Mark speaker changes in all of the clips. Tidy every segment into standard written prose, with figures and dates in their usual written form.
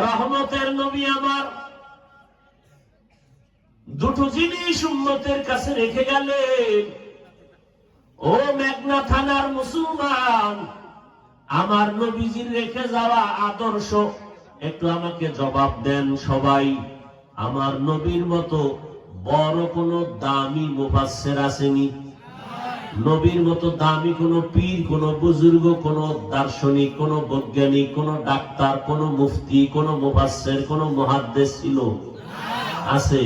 Speaker 1: রহমতের নবী আমার দুটো জিনিস উম্মতের কাছে রেখে গেলেন। ও মেঘনা থানার মুসলমান, আমার নবীজির রেখে যাওয়া আদর্শ একটু আমাকে জবাব দেন সবাই। আমার নবীর মতো বড় কোন দামি মুফাসসির আসেনি? নবীর মতো দামি কোন পীর, কোন বুজুর্গ, কোন দার্শনিক, কোন বৈজ্ঞানিক, কোন ডাক্তার, কোন মুফতি, কোন মুফাসসির, কোন মুহাদ্দিস ছিল? আছে?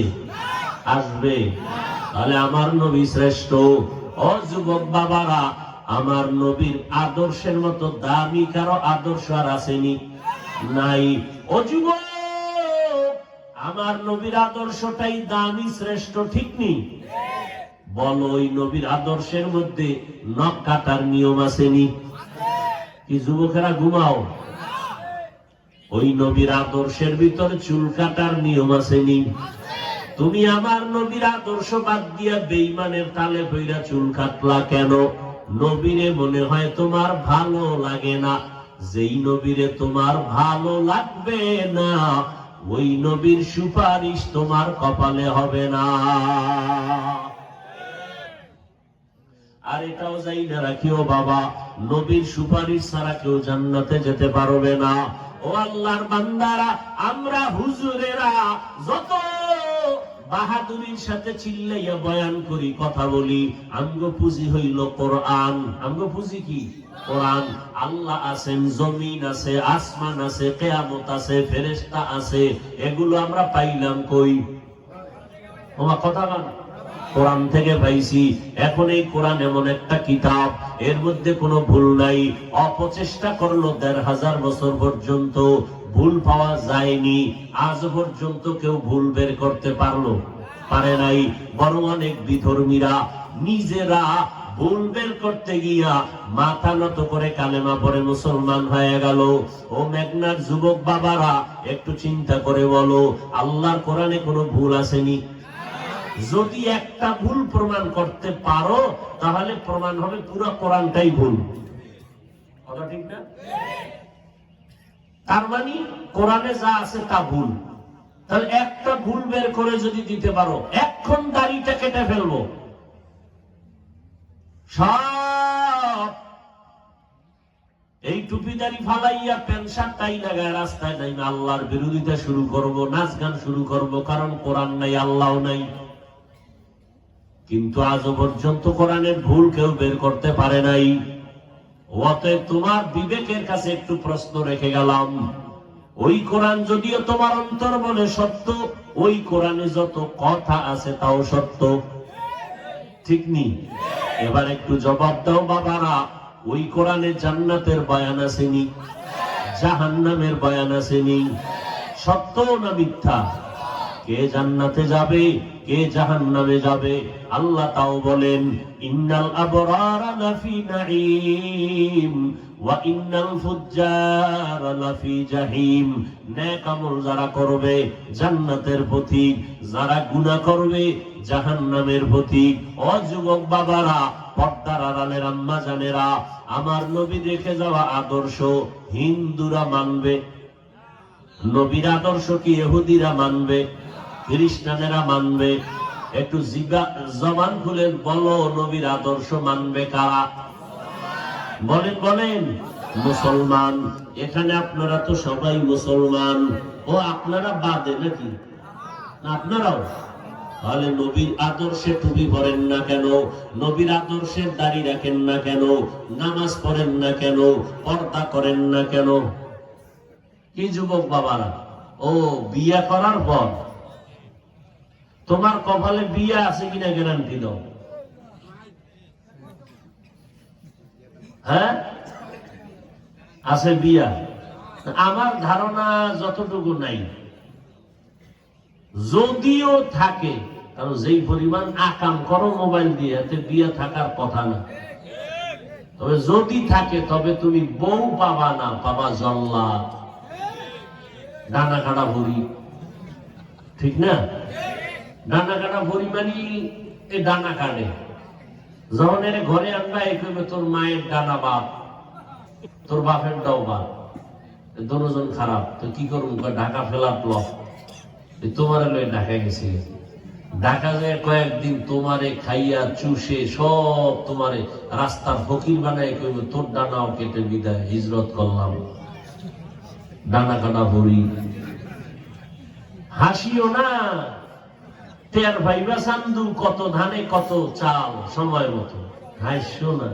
Speaker 1: আসবে? তাহলে আমার নবী শ্রেষ্ঠ। ও যুবক বাবারা, আমার নবীর আদর্শের মতো দামি কারো আদর্শ আর আসেনি? নাই। ও যুবক, আমার নবীর আদর্শটাই দামি, শ্রেষ্ঠ, ঠিক নেই? বলো, ওই নবীর আদর্শের মধ্যে নখ কাটার নিয়ম আসেনি? কি যুবকেরা ঘুমাও? ওই নবীর আদর্শের ভিতরে চুল কাটার নিয়ম আসেনি? তুমি আমার নবীর আদর্শ বাদ দিয়া বেঈমানের তালে বইরা চুল কাটলা কেন? নবীরে মনে হয় তোমার ভালো লাগে না। যেই নবীরে তোমার ভালো লাগবে না, ওই নবীর সুপারিশ তোমার কপালে হবে না। আর এটাও যাই না রাখিও বাবা, নবীর সুপারিশ ছাড়া কেউ জান্নাতে যেতে পারবে না। ও আল্লাহর বান্দারা, আমরা হুজুরেরা যত বাহাদুরির সাথে চিল্লাইয়া বয়ান করি, কথা বলি, আমগো পুঁজি হইল কোরআন। আমগো পুঁজি কি? কোরআন। আল্লাহ আছেন, জমিন আছে, আসমান আছে, কিয়ামত আছে, ফেরেশতা আছে, এগুলো আমরা পাইলাম কই? তোমার কথা বল। কোরআন থেকে পাইছি। এখন এই কোরআন এমন একটা কিতাব, এর মধ্যে কোনো ভুল নাই। অপচেষ্টা করলো ১৫০০ বছর পর্যন্ত, ভুল পাওয়া যায়নি। আজ পর্যন্ত কেউ ভুল বের করতে পারে নাই। বরং অনেক বিধর্মীরা নিজেরা ভুল বের করতে গিয়া মাথা নত করে কালেমা পড়ে মুসলমান হয়ে গেল। ও মেঘনার যুবক বাবারা, একটু চিন্তা করে বলো, আল্লাহর কোরআনে কোনো ভুল আসেনি? যদি একটা ভুল প্রমাণ করতে পারো, তাহলে প্রমাণ হবে পুরো কোরআনটাই ভুল। কথা ঠিক না? তার মানে কোরআনে যা আছে তা ভুল। তাহলে একটা ভুল বের করে যদি দিতে পারো, এখন দাড়িটা কেটে ফেলবো, সব এই টুপি দাড়ি ফালাইয়া প্যান্ট শার্ট টাই লাগায় রাস্তায় নাই, আল্লাহর বিরোধিতা শুরু করব, নাচ গান শুরু করব, কারণ কোরআন নাই, আল্লাহ নাই। কিন্তু আজও পর্যন্ত কোরআনের ভুল কেউ বের করতে পারে নাই। অতএব তোমার বিবেকের কাছে একটু প্রশ্ন রেখে গেলাম, ওই কোরআন যদিও তোমার অন্তর বলে সত্য, ওই কোরআনে যত কথা আছে তাও সত্য, ঠিক নি? এবার একটু জবাব দাও বাবারা, ওই কোরআনে জান্নাতের বয়ান আসেনি? জাহান্নামের বয়ান আসেনি? সত্য না মিথ্যা? কে জান্নাতে যাবে, কে জাহান্নামে যাবে, আল্লাহ তাও বলেন, ইন্নাল আবরারা লাফি নাঈম ওয়া ইন্নাল ফুজ্জারা লাফি জাহিম। নেক আমল যারা করবে জান্নাতের পথিক, যারা গুনাহ করবে জাহান্নামের পথিক। ও যুবক বাবারা, পর্দার আড়ালের আম্মা জানেরা, আমার নবী রেখে যাওয়া আদর্শ হিন্দুরা মানবে? নবীর আদর্শ কি ইহুদিরা মানবে, খ্রিস্টানেরা মানবে? একটু জবান খুলে বলো, নবীর আদর্শ মানবে কারা? বলেন। মুসলমান। এখানে আপনারা তো সবাই মুসলমান। ও আপনারা বাদে নাকি? আপনারাও? তাহলে নবীর আদর্শে টুপি পরেন না কেন? নবীর আদর্শের দাড়ি রাখেন না কেন? নামাজ পড়েন না কেন? পর্দা করেন না কেন? কি যুবক বাবারা, ও বিয়া করার পর তোমার কপালে বিয়া আছে কিনা গ্যারান্টি দাও। হ্যাঁ, আছে বিয়া? আমার ধারণা যতটুকু নাই, যদিও থাকে, কারণ যেই পরিমাণ আকাম করো মোবাইল দিয়ে, এতে বিয়া থাকার কথা না। তবে যদি থাকে, তবে তুমি বউ পাবা না, পাবা জল্লাদ, ডানা কাটা ভরি, ঠিক না? ডানা কাটা ভরি মানে এ ডানা কাটে, যখন এর ঘরে আনবা, এই করবে তোর মায়ের ডানা বাপ, তোর বাপের দাও বাপ। দুজন খারাপ, তো কি করুন? ঢাকা ফেলার প্লট, তোমার লয়ে ঢাকা গেছে, ঢাকা যায় কয়েকদিন তোমারে খাইয়া চুষে সব তোমারে রাস্তার ফকির বানায় কইব তোর ডানাও কেটে বিদায়, হিজরত করলাম, ডানা কাটা ভরি। হাসিও না, তের ভাইবা চান্দু, কত ধানে কত চাল, সময় মতো হাসিও না।